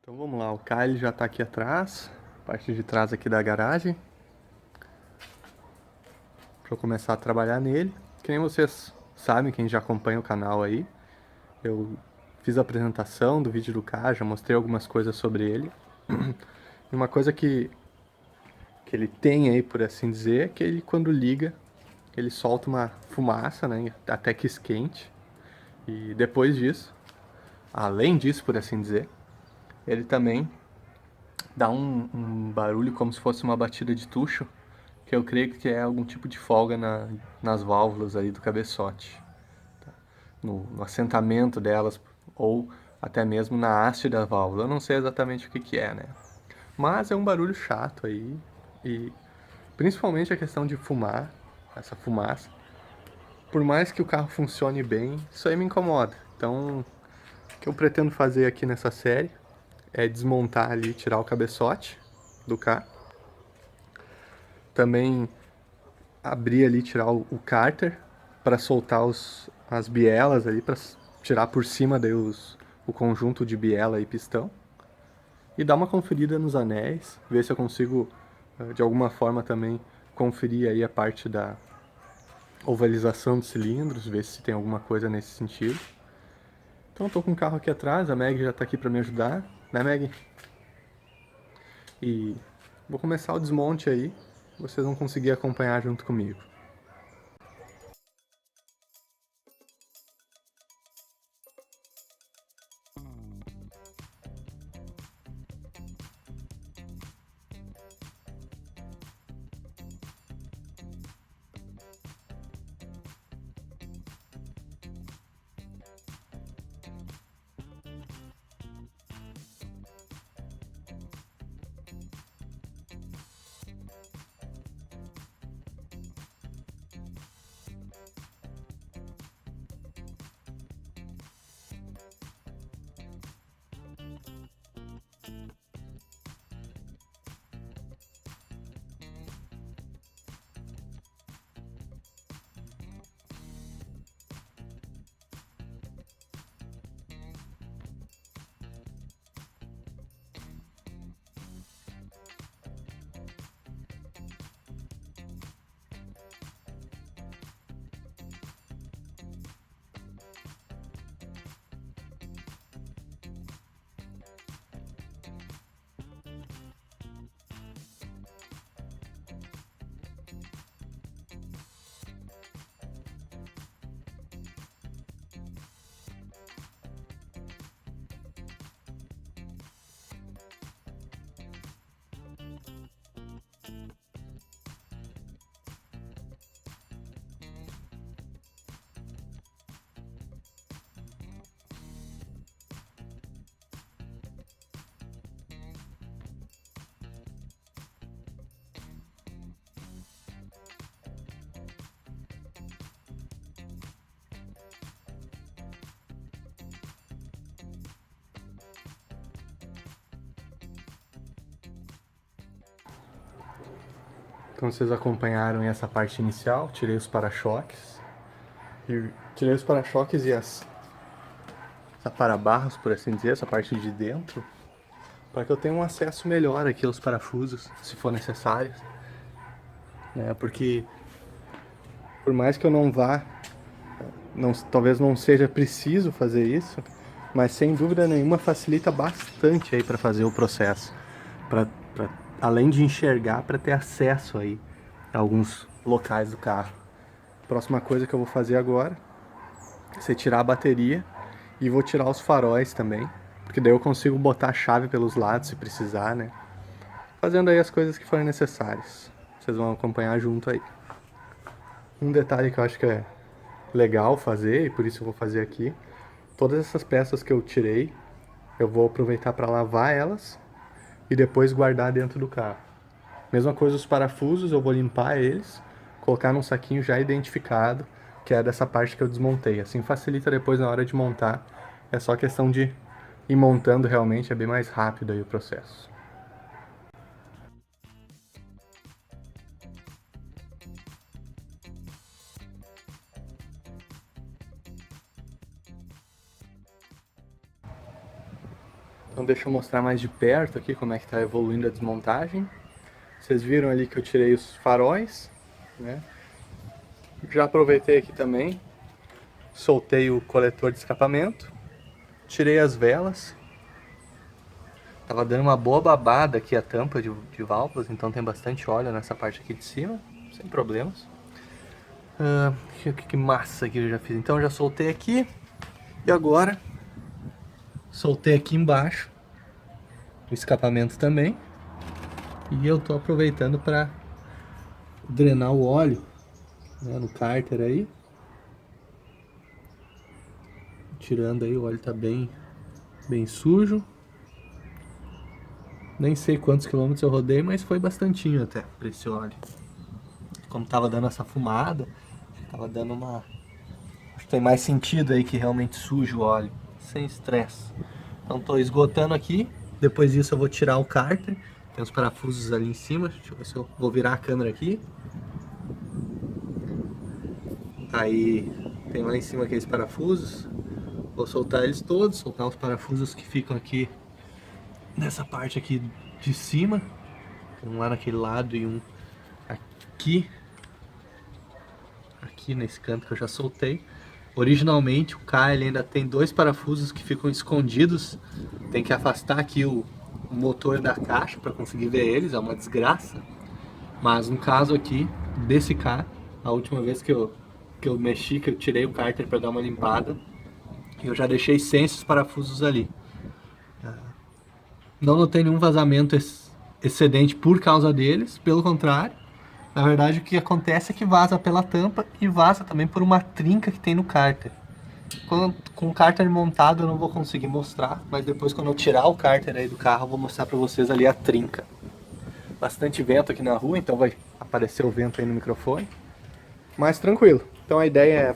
Então vamos lá, o Kyle já está aqui atrás, parte de trás aqui da garagem, para eu começar a trabalhar nele. Que nem vocês sabem, quem já acompanha o canal aí, eu fiz a apresentação do vídeo do carro, já mostrei algumas coisas sobre ele. E uma coisa que ele tem aí, por assim dizer, é que ele quando liga, ele solta uma fumaça, né, até que esquente. E depois disso, além disso, por assim dizer, ele também dá um barulho como se fosse uma batida de tucho, que eu creio que é algum tipo de folga nas válvulas aí do cabeçote, no assentamento delas, ou até mesmo na haste da válvula. Eu não sei exatamente o que é, né? Mas é um barulho chato aí, e principalmente a questão de fumar, essa fumaça. Por mais que o carro funcione bem, isso aí me incomoda. Então, o que eu pretendo fazer aqui nessa série é desmontar ali, tirar o cabeçote do carro. Também abrir ali, tirar o cárter para soltar as bielas ali, para tirar por cima daí o conjunto de biela e pistão. E dar uma conferida nos anéis, ver se eu consigo de alguma forma também conferir aí a parte da ovalização dos cilindros, ver se tem alguma coisa nesse sentido. Então eu tô com o carro aqui atrás, a Meg já tá aqui para me ajudar, né, Meg? E vou começar o desmonte aí, vocês vão conseguir acompanhar junto comigo. Então vocês acompanharam essa parte inicial, tirei os para-choques. E tirei os para-choques e essa para-barras, por assim dizer, essa parte de dentro, para que eu tenha um acesso melhor aqui aos parafusos, se for necessário. Né? Porque por mais que eu não vá, talvez não seja preciso fazer isso, mas sem dúvida nenhuma facilita bastante aí para fazer o processo. Pra, além de enxergar, para ter acesso aí a alguns locais do carro. Próxima coisa que eu vou fazer agora é ser tirar a bateria e vou tirar os faróis também, porque daí eu consigo botar a chave pelos lados se precisar, né? Fazendo aí as coisas que forem necessárias. Vocês vão acompanhar junto aí. Um detalhe que eu acho que é legal fazer, e por isso eu vou fazer aqui, todas essas peças que eu tirei, eu vou aproveitar para lavar elas e depois guardar dentro do carro. Mesma coisa os parafusos, eu vou limpar eles, colocar num saquinho já identificado, que é dessa parte que eu desmontei. Assim facilita depois na hora de montar. É só questão de ir montando realmente, é bem mais rápido aí o processo. Então deixa eu mostrar mais de perto aqui como é que está evoluindo a desmontagem. Vocês viram ali que eu tirei os faróis, né? Já aproveitei aqui também, soltei o coletor de escapamento, tirei as velas. Tava dando uma boa babada aqui a tampa de válvulas, então tem bastante óleo nessa parte aqui de cima, sem problemas. Que massa que eu já fiz. Então eu já soltei aqui e agora soltei aqui embaixo o escapamento também. E eu tô aproveitando para drenar o óleo, né, no cárter aí. Tirando aí, o óleo tá bem sujo. Nem sei quantos quilômetros eu rodei, mas foi bastantinho até pra esse óleo. Como tava dando essa fumada, tava dando uma... Acho que tem mais sentido aí que realmente suja o óleo, sem estresse. Então tô esgotando aqui, depois disso eu vou tirar o cárter. Tem os parafusos ali em cima, deixa eu ver se eu vou virar a câmera aqui. Aí tem lá em cima aqueles parafusos. Vou soltar eles todos, soltar os parafusos que ficam aqui nessa parte aqui de cima. Tem um lá naquele lado e um aqui nesse canto que eu já soltei. Originalmente o K ele ainda tem dois parafusos que ficam escondidos. Tem que afastar aqui o motor da caixa para conseguir ver eles, é uma desgraça. Mas no caso aqui desse K, a última vez que eu mexi, que eu tirei o cárter para dar uma limpada, eu já deixei sem esses parafusos ali. Não notei nenhum vazamento excedente por causa deles, pelo contrário. Na verdade o que acontece é que vaza pela tampa e vaza também por uma trinca que tem no cárter. Com o cárter montado eu não vou conseguir mostrar, mas depois quando eu tirar o cárter aí do carro eu vou mostrar pra vocês ali a trinca. Bastante vento aqui na rua, então vai aparecer o vento aí no microfone. Mas tranquilo. Então a ideia é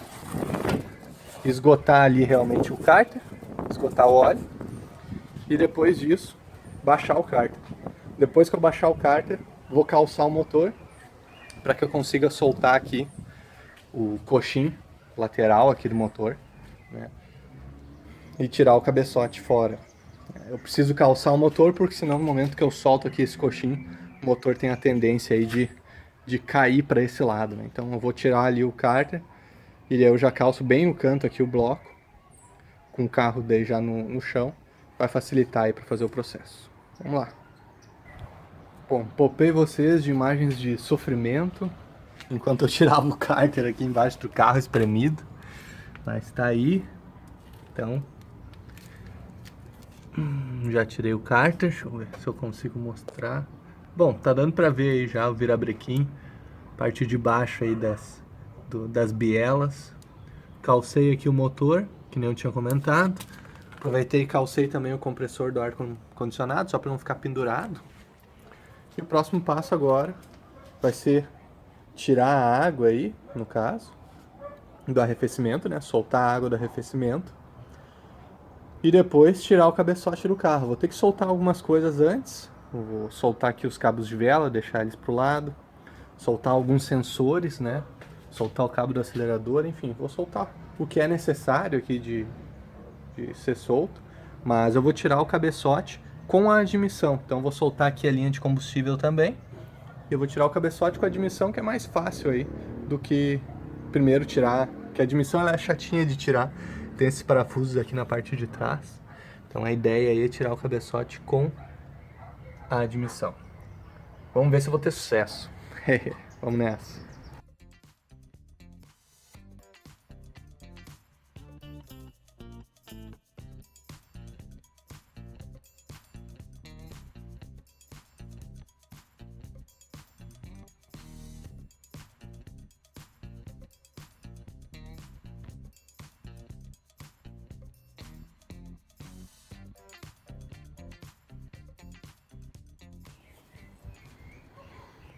esgotar ali realmente o cárter, esgotar o óleo e depois disso baixar o cárter. Depois que eu baixar o cárter, vou calçar o motor para que eu consiga soltar aqui o coxim lateral aqui do motor, né? E tirar o cabeçote fora. Eu preciso calçar o motor porque senão no momento que eu solto aqui esse coxim, o motor tem a tendência aí de cair para esse lado, né? Então eu vou tirar ali o cárter e aí eu já calço bem no canto aqui o bloco, com o carro daí já no chão, vai facilitar aí para fazer o processo. Vamos lá. Bom, poupei vocês de imagens de sofrimento enquanto eu tirava o cárter aqui embaixo do carro espremido, mas tá aí. Então já tirei o cárter, deixa eu ver se eu consigo mostrar. Bom, tá dando pra ver aí já o virabrequim, parte de baixo aí das bielas. Calcei aqui o motor, que nem eu tinha comentado. Aproveitei e calcei também o compressor do ar-condicionado, só para não ficar pendurado. E o próximo passo agora vai ser tirar a água aí, no caso, do arrefecimento, né? Soltar a água do arrefecimento. E depois tirar o cabeçote do carro. Vou ter que soltar algumas coisas antes. Vou soltar aqui os cabos de vela, deixar eles pro lado. Soltar alguns sensores, né? Soltar o cabo do acelerador, enfim. Vou soltar o que é necessário aqui de ser solto. Mas eu vou tirar o cabeçote com a admissão. Então vou soltar aqui a linha de combustível também. E eu vou tirar o cabeçote com a admissão, que é mais fácil aí do que primeiro tirar. Porque a admissão ela é chatinha de tirar. Tem esses parafusos aqui na parte de trás. Então a ideia aí é tirar o cabeçote com a admissão. Vamos ver se eu vou ter sucesso. Vamos nessa.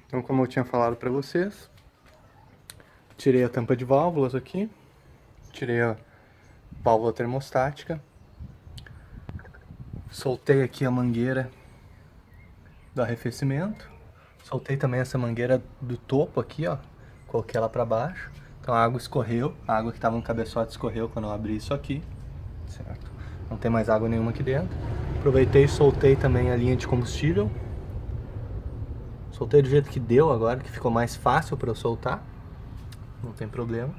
Então, como eu tinha falado para vocês, tirei a tampa de válvulas aqui, tirei a válvula termostática, soltei aqui a mangueira do arrefecimento, soltei também essa mangueira do topo aqui, ó, coloquei ela para baixo, então a água escorreu, a água que estava no cabeçote escorreu quando eu abri isso aqui, certo? Não tem mais água nenhuma aqui dentro. Aproveitei e soltei também a linha de combustível. Soltei do jeito que deu agora, que ficou mais fácil para eu soltar. Não tem problema.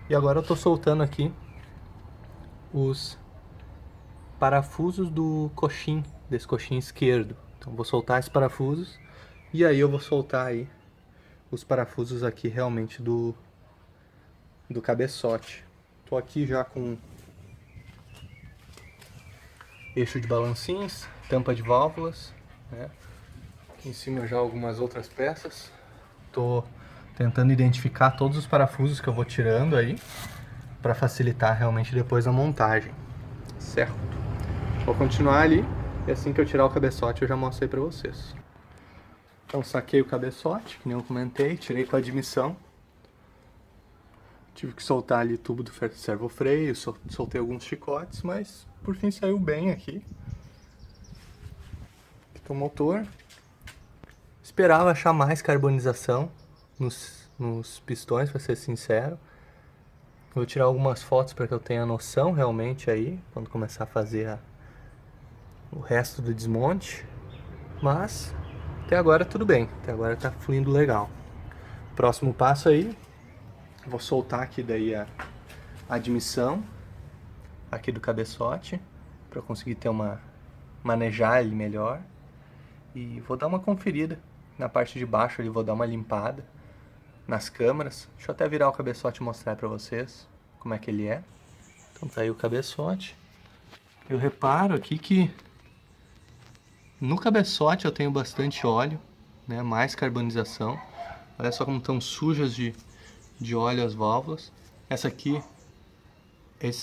E agora eu tô soltando aqui os parafusos do coxim, desse coxim esquerdo. Então vou soltar esses parafusos e aí eu vou soltar aí os parafusos aqui realmente do cabeçote. Tô aqui já com eixo de balancins, tampa de válvulas, né? Aqui em cima já algumas outras peças. Tô tentando identificar todos os parafusos que eu vou tirando aí para facilitar realmente depois a montagem, certo? Vou continuar ali e assim que eu tirar o cabeçote eu já mostro aí para vocês. Então saquei o cabeçote, que nem eu comentei, tirei com a admissão. Tive que soltar ali o tubo do servofreio, soltei alguns chicotes, mas por fim saiu bem aqui. Aqui tá o motor. Esperava achar mais carbonização nos pistões, pra ser sincero. Vou tirar algumas fotos para que eu tenha noção realmente aí, quando começar a fazer o resto do desmonte. Mas até agora tudo bem, até agora tá fluindo legal. Próximo passo aí, vou soltar aqui daí a admissão aqui do cabeçote para eu conseguir ter manejar ele melhor, e vou dar uma conferida na parte de baixo ali, vou dar uma limpada nas câmaras. Deixa eu até virar o cabeçote e mostrar para vocês como é que ele é. Então tá aí o cabeçote. Eu reparo aqui que no cabeçote eu tenho bastante óleo, né, mais carbonização. Olha só como estão sujas de óleo as válvulas. Essa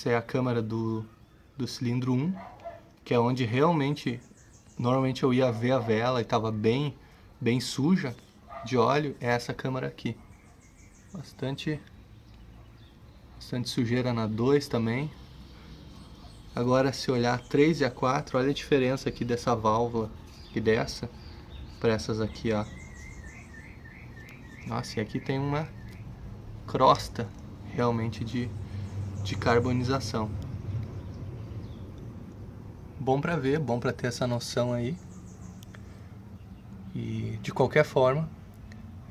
é a câmara do cilindro 1, que é onde normalmente eu ia ver a vela e estava bem suja de óleo. É essa câmara aqui. Bastante sujeira na 2 também. Agora se olhar a 3 e a 4, olha a diferença aqui dessa válvula e dessa para essas aqui, ó. Nossa, e aqui tem uma crosta realmente de carbonização. Bom para ver, bom para ter essa noção aí. E de qualquer forma,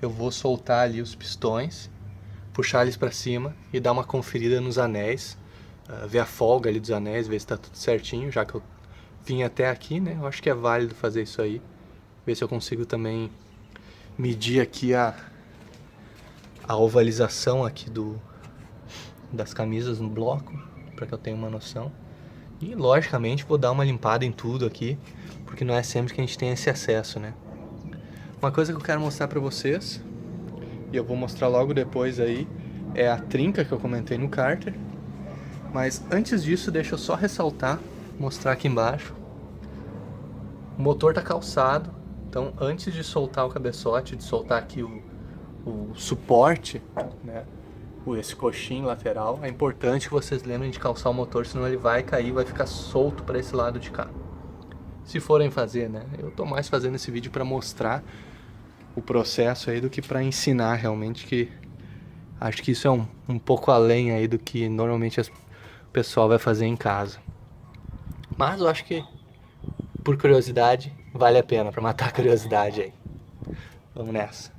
eu vou soltar ali os pistões, puxar eles para cima e dar uma conferida nos anéis, ver a folga ali dos anéis, ver se está tudo certinho, já que eu vim até aqui, né? Eu acho que é válido fazer isso aí. Ver se eu consigo também medir aqui a ovalização aqui das camisas no bloco, para que eu tenha uma noção. E logicamente vou dar uma limpada em tudo aqui, porque não é sempre que a gente tem esse acesso, né? Uma coisa que eu quero mostrar para vocês, e eu vou mostrar logo depois aí, é a trinca que eu comentei no cárter. Mas antes disso, deixa eu só ressaltar, mostrar aqui embaixo. O motor tá calçado, então antes de soltar o cabeçote, de soltar aqui o suporte, né, esse coxim lateral, é importante que vocês lembrem de calçar o motor, senão ele vai cair, vai ficar solto para esse lado de cá. Se forem fazer, né? Eu tô mais fazendo esse vídeo para mostrar o processo aí do que para ensinar realmente, que acho que isso é um pouco além aí do que normalmente o pessoal vai fazer em casa. Mas eu acho que por curiosidade vale a pena, para matar a curiosidade aí. Vamos nessa.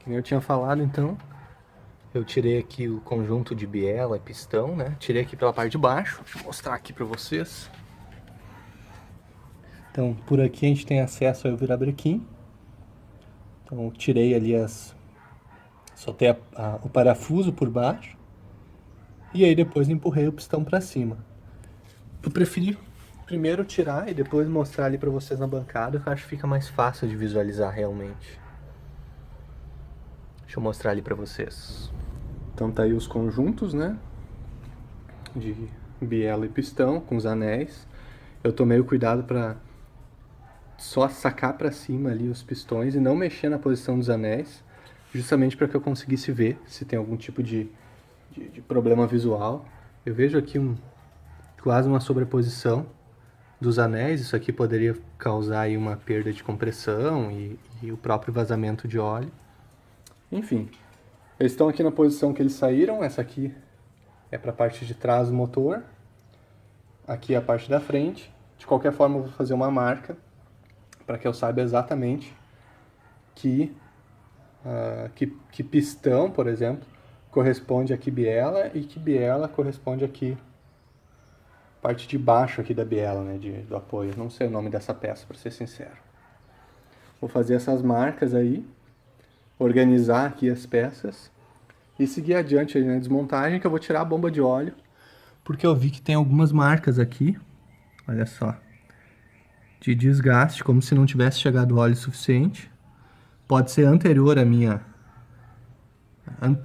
Como eu tinha falado, então, eu tirei aqui o conjunto de biela e pistão, né? Tirei aqui pela parte de baixo. Deixa eu mostrar aqui pra vocês. Então, por aqui a gente tem acesso ao virabrequim. Então, eu tirei ali soltei o parafuso por baixo. E aí depois empurrei o pistão pra cima. Eu preferi primeiro tirar e depois mostrar ali pra vocês na bancada, que eu acho que fica mais fácil de visualizar realmente. Deixa eu mostrar ali pra vocês. Então tá aí os conjuntos, né? De biela e pistão, com os anéis. Eu tomei o cuidado pra só sacar pra cima ali os pistões e não mexer na posição dos anéis, justamente para que eu conseguisse ver se tem algum tipo de problema visual. Eu vejo aqui quase uma sobreposição dos anéis, isso aqui poderia causar aí uma perda de compressão e o próprio vazamento de óleo. Enfim, eles estão aqui na posição que eles saíram, essa aqui é para a parte de trás do motor, aqui é a parte da frente. De qualquer forma eu vou fazer uma marca para que eu saiba exatamente que pistão, por exemplo, corresponde a que biela e que biela corresponde aqui parte de baixo aqui da biela, né, do apoio. Não sei o nome dessa peça, para ser sincero. Vou fazer essas marcas aí, organizar aqui as peças e seguir adiante aí na desmontagem, que eu vou tirar a bomba de óleo, porque eu vi que tem algumas marcas aqui, olha só, de desgaste, como se não tivesse chegado óleo suficiente. Pode ser anterior à minha...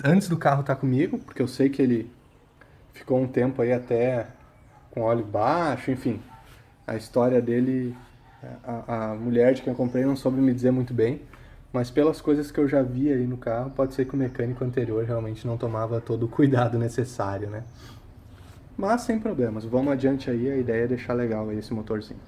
Antes do carro estar comigo, porque eu sei que ele ficou um tempo aí até com óleo baixo, enfim. A história dele, a mulher de quem eu comprei não soube me dizer muito bem, mas pelas coisas que eu já vi aí no carro, pode ser que o mecânico anterior realmente não tomava todo o cuidado necessário, né? Mas sem problemas, vamos adiante aí, a ideia é deixar legal aí esse motorzinho.